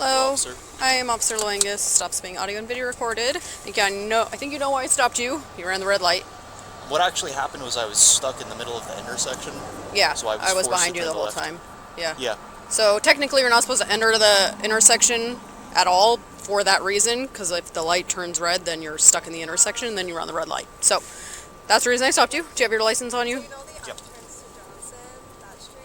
Hello. Officer. I am Officer Loangus. Stops being audio and video recorded. I think you know why I stopped you. You ran the red light. What actually happened was I was stuck in the middle of the intersection. Yeah, So I was forced behind to you turn the whole left. time. Yeah. Yeah. So technically, you're not supposed to enter the intersection at all for that reason, because if the light turns red, then you're stuck in the intersection, and then you run the red light. So that's the reason I stopped you. Do you have your license on you? Do you know the Yep. entrance to Johnson, that street?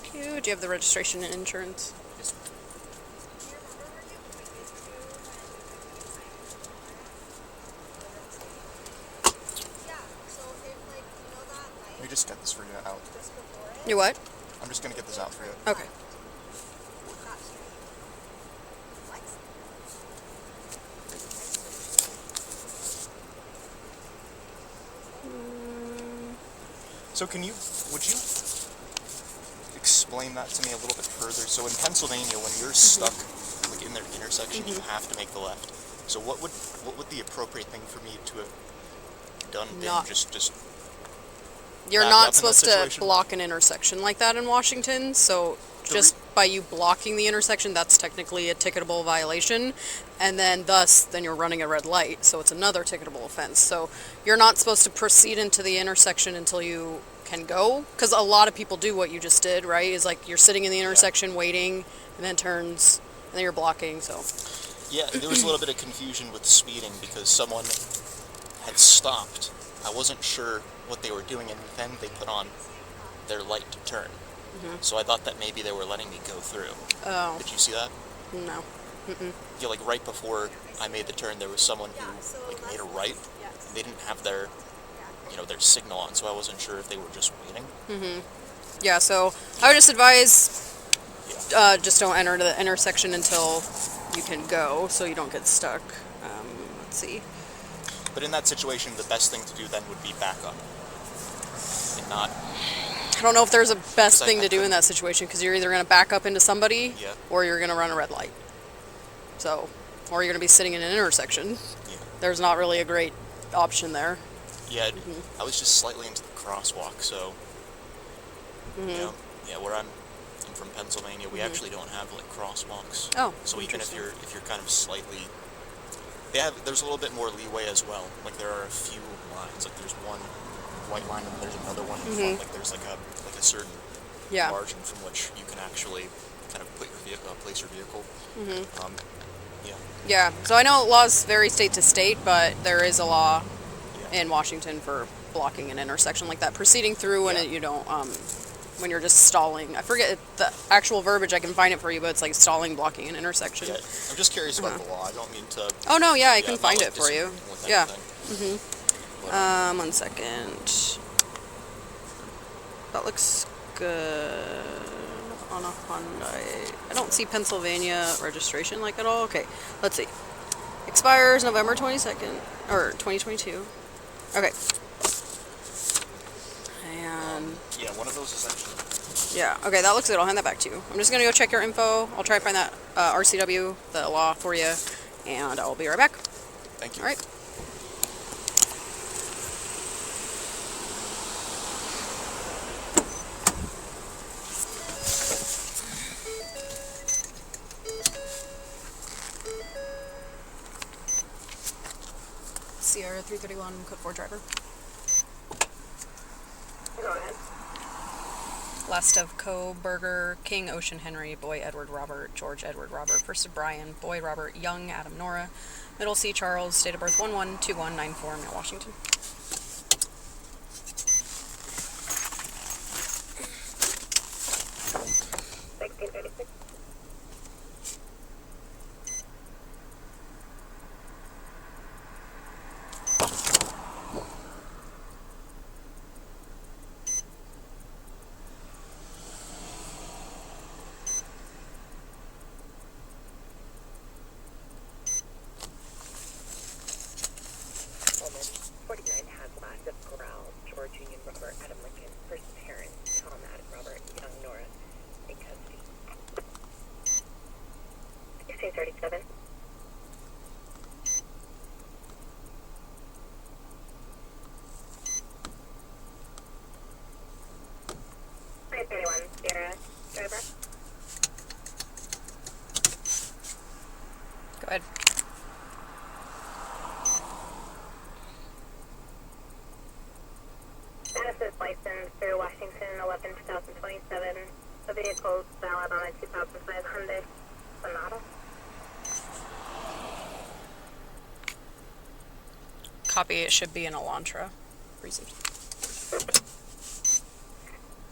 Cute. Do you have the registration and insurance? Yes. Do you remember where you pointed to when you signed Yeah, so if, like, you know that light Let me just get this for you out. just before it? You what? I'm just gonna get this out for you. Okay. That street. Flex. So would you explain that to me a little bit further? So in Pennsylvania, when you're stuck like in their intersection, you have to make the left. So what would the appropriate thing for me to have done been? Not- Just You're back up in not that supposed to situation? block an intersection like that in Washington, so just by you blocking the intersection, that's technically a ticketable violation, and then you're running a red light, so it's another ticketable offense. So you're not supposed to proceed into the intersection until you can go, because a lot of people do what you just did, right? Is like you're sitting in the intersection waiting, and then turns, and then you're blocking, so. Yeah, there was a little bit of confusion with speeding because someone had stopped. I wasn't sure what they were doing, and then they put on their light to turn. So I thought that maybe they were letting me go through. Oh, Did you see that? no. Yeah, like right before I made the turn, there was someone who like made a right, and they didn't have their signal on, so I wasn't sure if they were just waiting. Yeah, so I would just advise, Yeah. just don't enter the intersection until you can go, so you don't get stuck. Let's see. But in that situation, the best thing to do then would be back up, and not. I don't know if there's a best I thing to do in couldn't- that situation, because you're either going to back up into somebody, Yeah. or you're going to run a red light. So, or you're going to be sitting in an intersection. Yeah. There's not really a great option there. Yeah, I was just slightly into the crosswalk, so. Where I'm from Pennsylvania, we actually don't have like crosswalks. Oh, So even if interesting. you're kind of slightly, there's a little bit more leeway as well. Like there are a few lines. Like there's one white line and there's another one in front. Like there's like a certain Yeah. margin from which you can actually kind of put your vehicle, place your vehicle. Yeah. Yeah, so I know laws vary state to state, but there is a law Yeah. in Washington for blocking an intersection like that, proceeding through when Yeah. you don't, when you're just stalling. I forget the actual verbiage. I can find it for you, but it's like stalling, blocking an intersection. Yeah. I'm just curious about the law. I don't mean to. Oh no, yeah, I Yeah, can I'm not, find like, it for you. disagreeing with Yeah. anything. But, 1 second. That looks good on a Hyundai. I don't see Pennsylvania registration like at all. Okay, let's see. Expires November 22nd, or 2022. Okay. And, yeah, one of those is actually. yeah, okay, that looks good. I'll hand that back to you. I'm just going to go check your info. I'll try to find that RCW, the law for you, and I'll be right back. Thank you. All right. Sierra 331, code 4 driver. Go ahead. Last of Kohberger, King, Ocean, Henry, Boy, Edward, Robert, George, Edward, Robert. First of Bryan, Boy, Robert, Young, Adam, Nora. Middle C, Charles. Date of birth 112194, Mount Washington. George Union Robert Adam Lincoln, first parents Tom Adam Robert Young Nora in custody. 1637. driver. Go ahead. Genesis license through Washington 11/2027. The vehicle is valid on a 2005 Hyundai Sonata. Copy. It should be an Elantra. Received.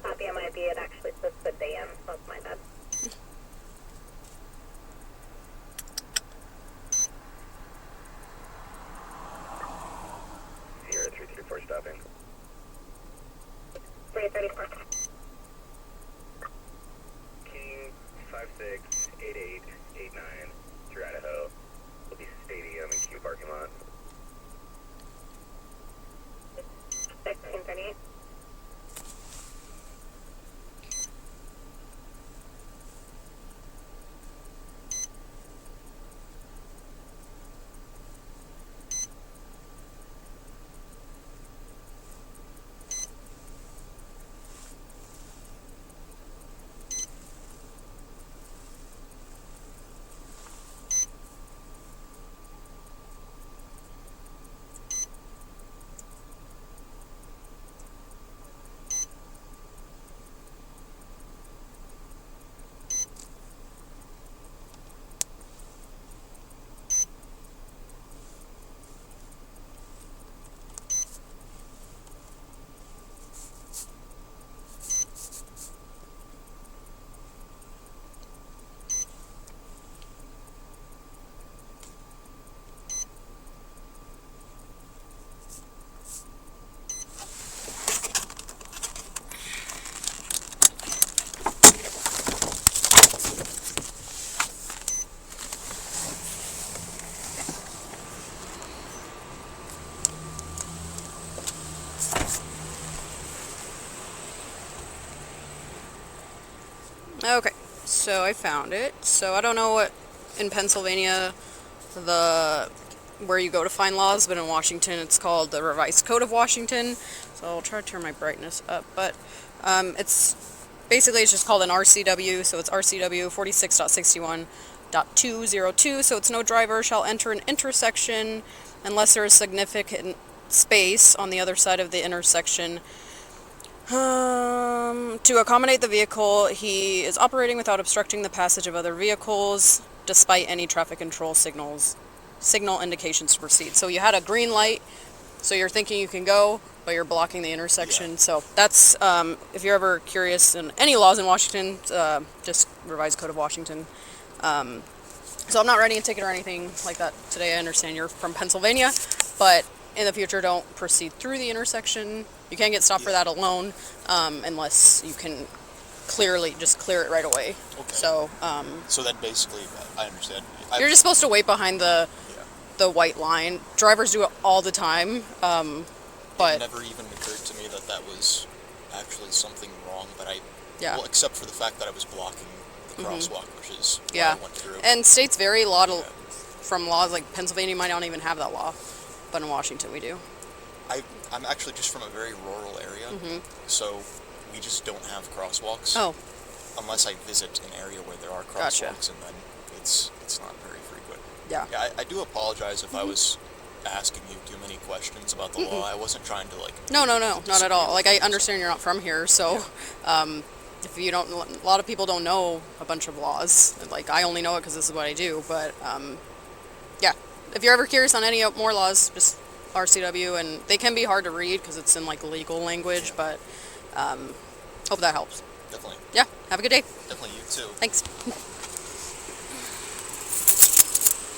Copy, it might be. It actually says the DM, so it's my bad. Sierra 334 stopping. 334. King 568889 through Idaho. Will be Stadium and Q parking lot. 1638. Okay, so I found it. So I don't know what in Pennsylvania where you go to find laws, but in Washington it's called the Revised Code of Washington. So I'll try to turn my brightness up, but it's just called an RCW. So it's RCW 46.61.202. So it's no driver shall enter an intersection unless there is significant space on the other side of the intersection. To accommodate the vehicle he is operating without obstructing the passage of other vehicles, despite any traffic control signal indications to proceed. So you had a green light, so you're thinking you can go, but you're blocking the intersection. Yeah. So that's, if you're ever curious in any laws in Washington, just Revised Code of Washington. So I'm not writing a ticket or anything like that today. I understand you're from Pennsylvania, but in the future, don't proceed through the intersection. You can't get stopped for that alone, unless you can clear it right away. Okay. So, So then basically, I understand. you're just supposed to wait behind the white line. Drivers do it all the time, but it never even occurred to me that was actually something wrong. But yeah. Well, except for the fact that I was blocking the crosswalk, which is what Yeah. I went through. And states vary a lot from laws. Like Pennsylvania might not even have that law, but in Washington we do. I'm actually just from a very rural area, so we just don't have crosswalks. Oh, Unless I visit an area where there are Gotcha. crosswalks, and then it's not very frequent. yeah. Yeah, I do apologize if I was asking you too many questions about the law. I wasn't trying to No, not at all. Like, I understand you're not from here, so if you don't, a lot of people don't know a bunch of laws. Like, I only know it because this is what I do. But yeah, if you're ever curious on any more laws, just RCW, and they can be hard to read because it's in like legal language. But hope that helps. Definitely. Yeah. Have a good day. Definitely you too. Thanks.